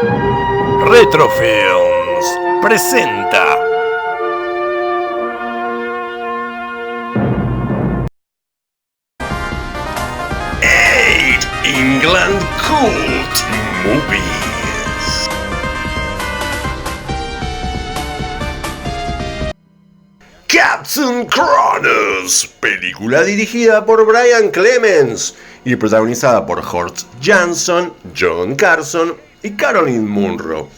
Retrofilms presenta Eight England Cult Movies. Captain Kronos, película dirigida por Brian Clemens y protagonizada por Horst Jansson, John Carson y Caroline Munro.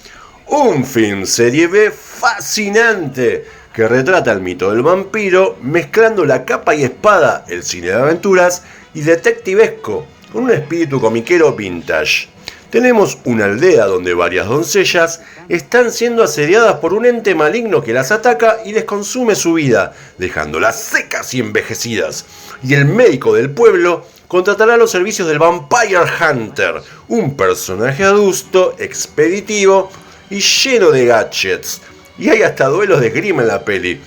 Un film serie B fascinante que retrata el mito del vampiro mezclando la capa y espada, el cine de aventuras y detectivesco con un espíritu comiquero vintage. Tenemos una aldea donde varias doncellas están siendo asediadas por un ente maligno que las ataca y les consume su vida, dejándolas secas y envejecidas. Y el médico del pueblo contratará los servicios del Vampire Hunter, un personaje adusto, expeditivo y lleno de gadgets. Y hay hasta duelos de esgrima en la peli.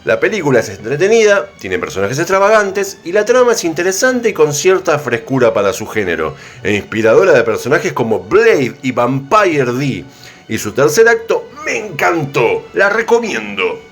La película es entretenida, tiene personajes extravagantes y la trama es interesante y con cierta frescura para su género, e inspiradora de personajes como Blade y Vampire D. Y su tercer acto me encantó, la recomiendo.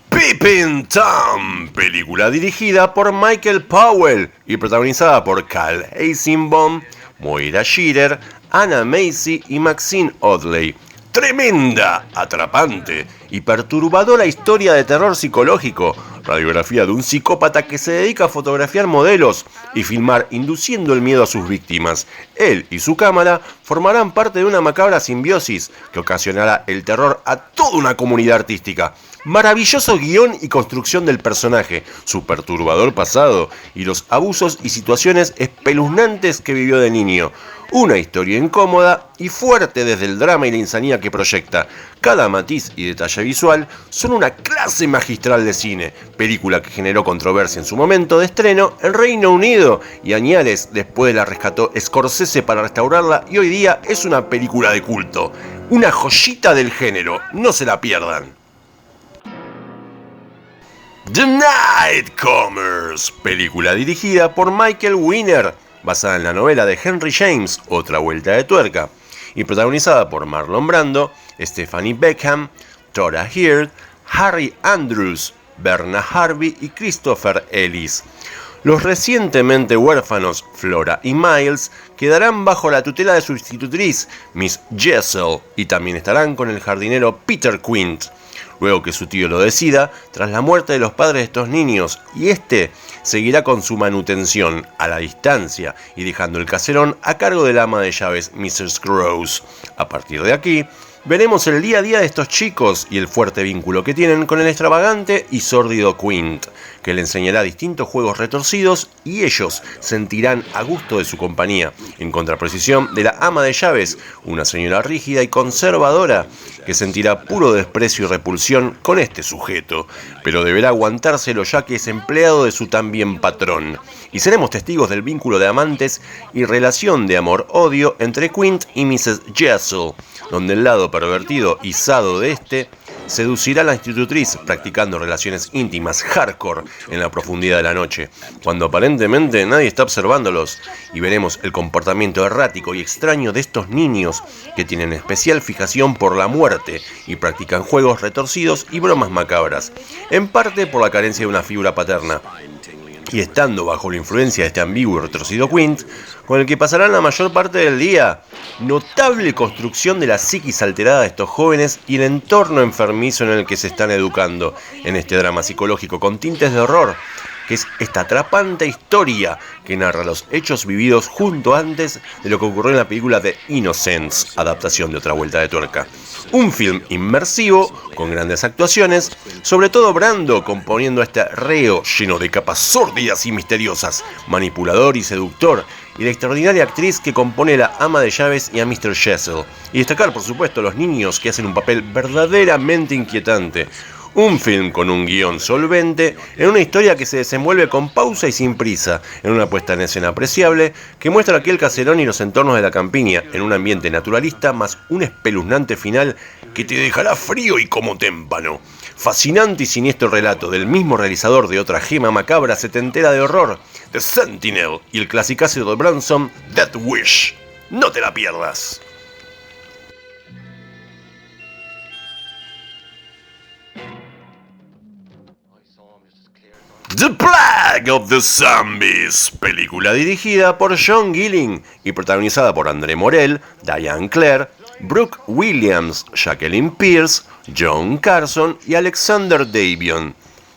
Peeping Tom, película dirigida por Michael Powell y protagonizada por Cal Eisenbaum, Moira Shearer, Anna Macy y Maxine Audley. Tremenda, atrapante y perturbadora historia de terror psicológico, radiografía de un psicópata que se dedica a fotografiar modelos y filmar induciendo el miedo a sus víctimas. Él y su cámara formarán parte de una macabra simbiosis que ocasionará el terror a toda una comunidad artística. Maravilloso guión y construcción del personaje, su perturbador pasado y los abusos y situaciones espeluznantes que vivió de niño. Una historia incómoda y fuerte desde el drama y la insanía que proyecta. Cada matiz y detalle visual son una clase magistral de cine. Película que generó controversia en su momento de estreno en Reino Unido y añales después la rescató Scorsese para restaurarla y hoy día es una película de culto. Una joyita del género, no se la pierdan. The Nightcomers, película dirigida por Michael Winner, basada en la novela de Henry James, Otra vuelta de tuerca, y protagonizada por Marlon Brando, Stephanie Beckham, Tora Heard, Harry Andrews, Berna Harvey y Christopher Ellis. Los recientemente huérfanos Flora y Miles quedarán bajo la tutela de su institutriz, Miss Jessel, y también estarán con el jardinero Peter Quint. Luego que su tío lo decida, tras la muerte de los padres de estos niños, y este seguirá con su manutención a la distancia y dejando el caserón a cargo del ama de llaves Mrs. Gross. A partir de aquí, veremos el día a día de estos chicos y el fuerte vínculo que tienen con el extravagante y sórdido Quint, que le enseñará distintos juegos retorcidos y ellos sentirán a gusto de su compañía, en contraposición de la ama de llaves, una señora rígida y conservadora, que sentirá puro desprecio y repulsión con este sujeto, pero deberá aguantárselo ya que es empleado de su también patrón. Y seremos testigos del vínculo de amantes y relación de amor-odio entre Quint y Mrs. Jessel, donde el lado pervertido y sado de este seducirá a la institutriz practicando relaciones íntimas hardcore en la profundidad de la noche, cuando aparentemente nadie está observándolos, y veremos el comportamiento errático y extraño de estos niños que tienen especial fijación por la muerte y practican juegos retorcidos y bromas macabras, en parte por la carencia de una figura paterna. Y estando bajo la influencia de este ambiguo y retorcido Quint, con el que pasarán la mayor parte del día, notable construcción de la psiquis alterada de estos jóvenes y el entorno enfermizo en el que se están educando en este drama psicológico con tintes de horror, que es esta atrapante historia que narra los hechos vividos junto antes de lo que ocurrió en la película The Innocents, adaptación de Otra vuelta de tuerca. Un film inmersivo, con grandes actuaciones, sobre todo Brando componiendo a este reo lleno de capas sórdidas y misteriosas, manipulador y seductor, y la extraordinaria actriz que compone la ama de llaves y a Mr. Jessel. Y destacar, por supuesto, los niños que hacen un papel verdaderamente inquietante. Un film con un guión solvente, en una historia que se desenvuelve con pausa y sin prisa, en una puesta en escena apreciable, que muestra aquel caserón y los entornos de la campiña, en un ambiente naturalista, más un espeluznante final que te dejará frío y como témpano. Fascinante y siniestro relato del mismo realizador de otra gema macabra setentera de horror, The Sentinel, y el clasicazo de Bronson, Death Wish. No te la pierdas. The Plague of the Zombies, película dirigida por John Gilling y protagonizada por André Morell, Diane Clare, Brooke Williams, Jacqueline Pierce, John Carson y Alexander Davion.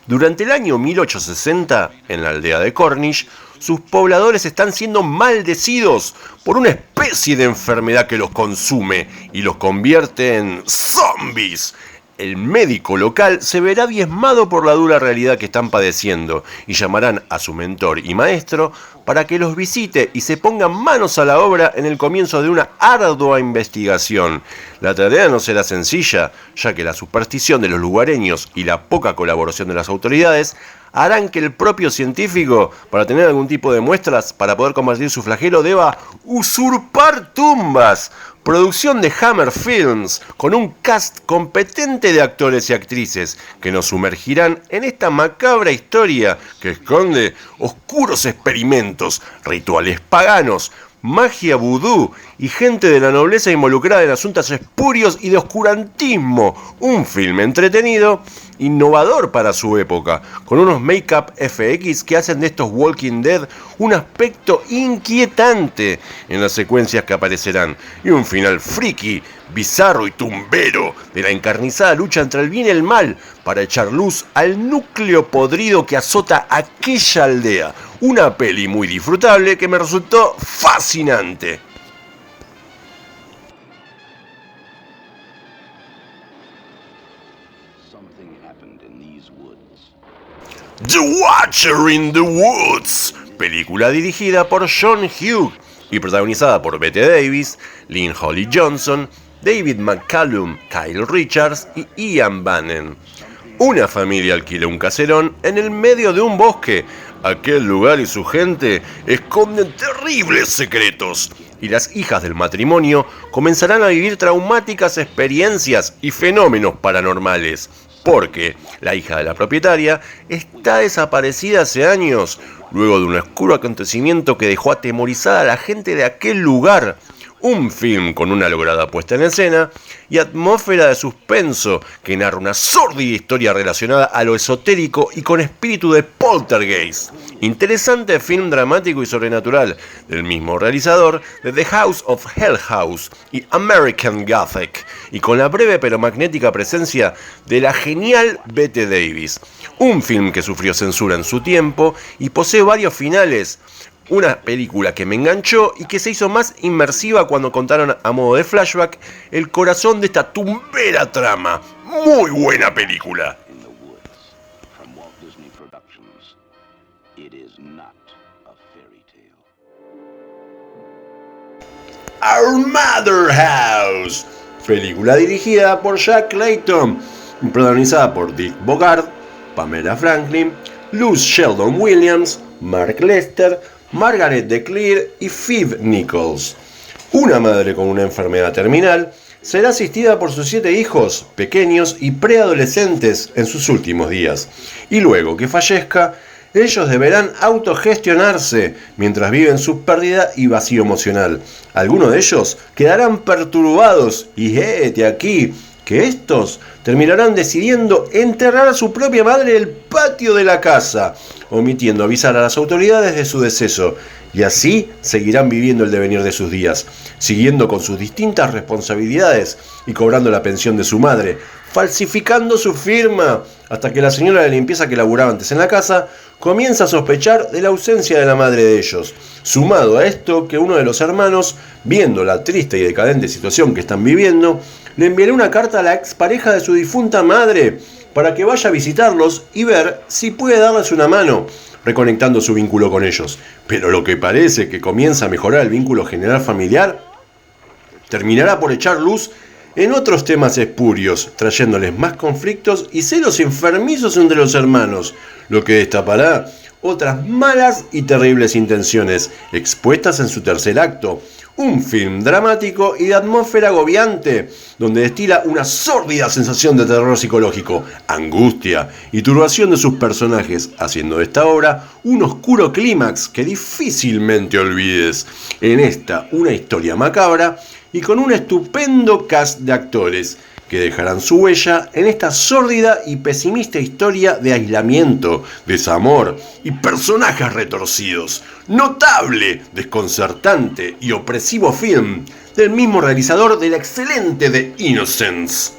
Durante el año 1860, en la aldea de Cornish, sus pobladores están siendo maldecidos por una especie de enfermedad que los consume y los convierte en zombies. El médico local se verá diezmado por la dura realidad que están padeciendo y llamarán a su mentor y maestro para que los visite y se pongan manos a la obra en el comienzo de una ardua investigación. La tarea no será sencilla, ya que la superstición de los lugareños y la poca colaboración de las autoridades harán que el propio científico, para tener algún tipo de muestras para poder combatir su flagelo, deba usurpar tumbas. Producción de Hammer Films, con un cast competente de actores y actrices que nos sumergirán en esta macabra historia que esconde oscuros experimentos, rituales paganos, magia vudú y gente de la nobleza involucrada en asuntos espurios y de oscurantismo. Un film entretenido, innovador para su época, con unos make-up FX que hacen de estos Walking Dead un aspecto inquietante en las secuencias que aparecerán, y un final friki, bizarro y tumbero de la encarnizada lucha entre el bien y el mal para echar luz al núcleo podrido que azota aquella aldea. Una peli muy disfrutable que me resultó fascinante. The Watcher in the Woods, película dirigida por John Hughes y protagonizada por Bette Davis, Lynn Holly Johnson, David McCallum, Kyle Richards y Ian Bannon. Una familia alquila un caserón en el medio de un bosque. Aquel lugar y su gente esconden terribles secretos, y las hijas del matrimonio comenzarán a vivir traumáticas experiencias y fenómenos paranormales, porque la hija de la propietaria está desaparecida hace años, luego de un oscuro acontecimiento que dejó atemorizada a la gente de aquel lugar. Un film con una lograda puesta en escena y atmósfera de suspenso que narra una sórdida historia relacionada a lo esotérico y con espíritu de poltergeist. Interesante film dramático y sobrenatural del mismo realizador de The House of Hell House y American Gothic, y con la breve pero magnética presencia de la genial Bette Davis. Un film que sufrió censura en su tiempo y posee varios finales. Una película que me enganchó y que se hizo más inmersiva cuando contaron a modo de flashback el corazón de esta tumbera trama. Muy buena película. Our Mother House, película dirigida por Jack Layton y protagonizada por Dick Bogart, Pamela Franklin, Luz Sheldon Williams, Mark Lester, Margaret DeClear y Phoebe Nichols. Una madre con una enfermedad terminal será asistida por sus 7 hijos, pequeños y preadolescentes en sus últimos días, y luego que fallezca, ellos deberán autogestionarse mientras viven su pérdida y vacío emocional. Algunos de ellos quedarán perturbados y héte aquí que estos terminarán decidiendo enterrar a su propia madre en el patio de la casa, omitiendo avisar a las autoridades de su deceso, y así seguirán viviendo el devenir de sus días, siguiendo con sus distintas responsabilidades y cobrando la pensión de su madre, falsificando su firma, hasta que la señora de limpieza que laburaba antes en la casa comienza a sospechar de la ausencia de la madre de ellos. Sumado a esto, que uno de los hermanos, viendo la triste y decadente situación que están viviendo, le enviará una carta a la expareja de su difunta madre para que vaya a visitarlos y ver si puede darles una mano, reconectando su vínculo con ellos. Pero lo que parece que comienza a mejorar el vínculo general familiar terminará por echar luz en otros temas espurios, trayéndoles más conflictos y celos enfermizos entre los hermanos, lo que destapará otras malas y terribles intenciones, expuestas en su tercer acto. Un film dramático y de atmósfera agobiante, donde destila una sórdida sensación de terror psicológico, angustia y turbación de sus personajes, haciendo de esta obra un oscuro clímax que difícilmente olvides. En esta, una historia macabra y con un estupendo cast de actores, que dejarán su huella en esta sórdida y pesimista historia de aislamiento, desamor y personajes retorcidos. Notable, desconcertante y opresivo film del mismo realizador del excelente The Innocents.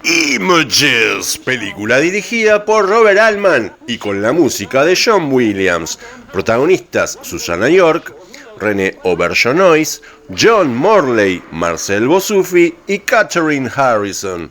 Images, película dirigida por Robert Altman y con la música de John Williams. Protagonistas Susannah York, René Auberjonois, John Morley, Marcel Bosufi y Catherine Harrison.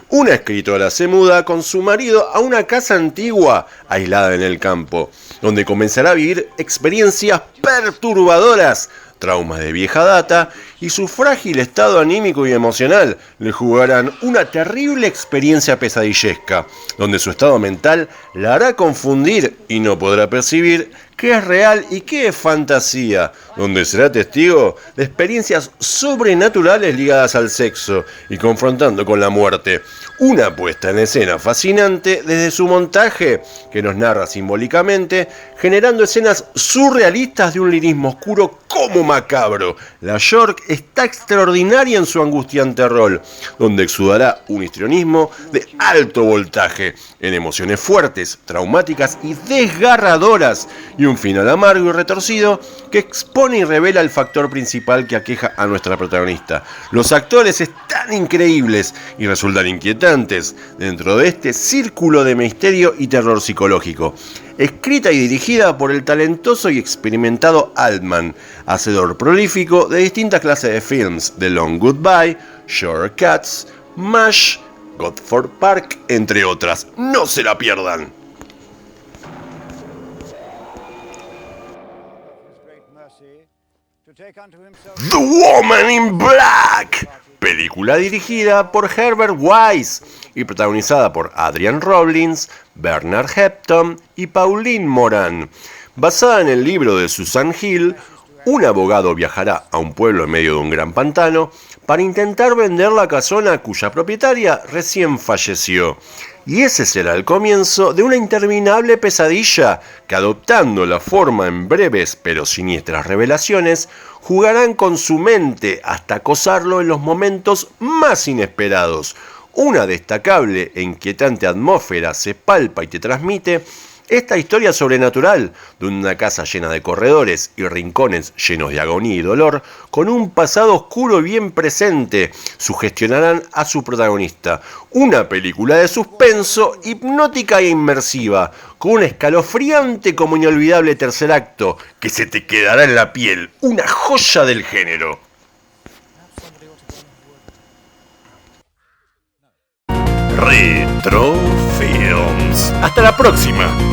Una escritora se muda con su marido a una casa antigua, aislada en el campo, donde comenzará a vivir experiencias perturbadoras, traumas de vieja data y su frágil estado anímico y emocional le jugarán una terrible experiencia pesadillesca, donde su estado mental la hará confundir y no podrá percibir qué es real y qué es fantasía, donde será testigo de experiencias sobrenaturales ligadas al sexo y confrontando con la muerte. Una puesta en escena fascinante desde su montaje, que nos narra simbólicamente, generando escenas surrealistas de un lirismo oscuro como macabro. La York está extraordinaria en su angustiante rol, donde exudará un histrionismo de alto voltaje, en emociones fuertes, traumáticas y desgarradoras, y un final amargo y retorcido que expone y revela el factor principal que aqueja a nuestra protagonista. Los actores están increíbles y resultan inquietantes dentro de este círculo de misterio y terror psicológico. Escrita y dirigida por el talentoso y experimentado Altman, hacedor prolífico de distintas clases de films, The Long Goodbye, Shortcuts, MASH, Gosford Park, entre otras. ¡No se la pierdan! The Woman in Black, película dirigida por Herbert Wise y protagonizada por Adrian Rollins, Bernard Hepton y Pauline Moran. Basada en el libro de Susan Hill, un abogado viajará a un pueblo en medio de un gran pantano para intentar vender la casona cuya propietaria recién falleció. Y ese será el comienzo de una interminable pesadilla que, adoptando la forma en breves pero siniestras revelaciones, jugarán con su mente hasta acosarlo en los momentos más inesperados. Una destacable e inquietante atmósfera se palpa y te transmite esta historia sobrenatural de una casa llena de corredores y rincones llenos de agonía y dolor, con un pasado oscuro y bien presente, sugestionarán a su protagonista. Una película de suspenso, hipnótica e inmersiva, con un escalofriante como inolvidable tercer acto que se te quedará en la piel. Una joya del género. Retro Films. Hasta la próxima.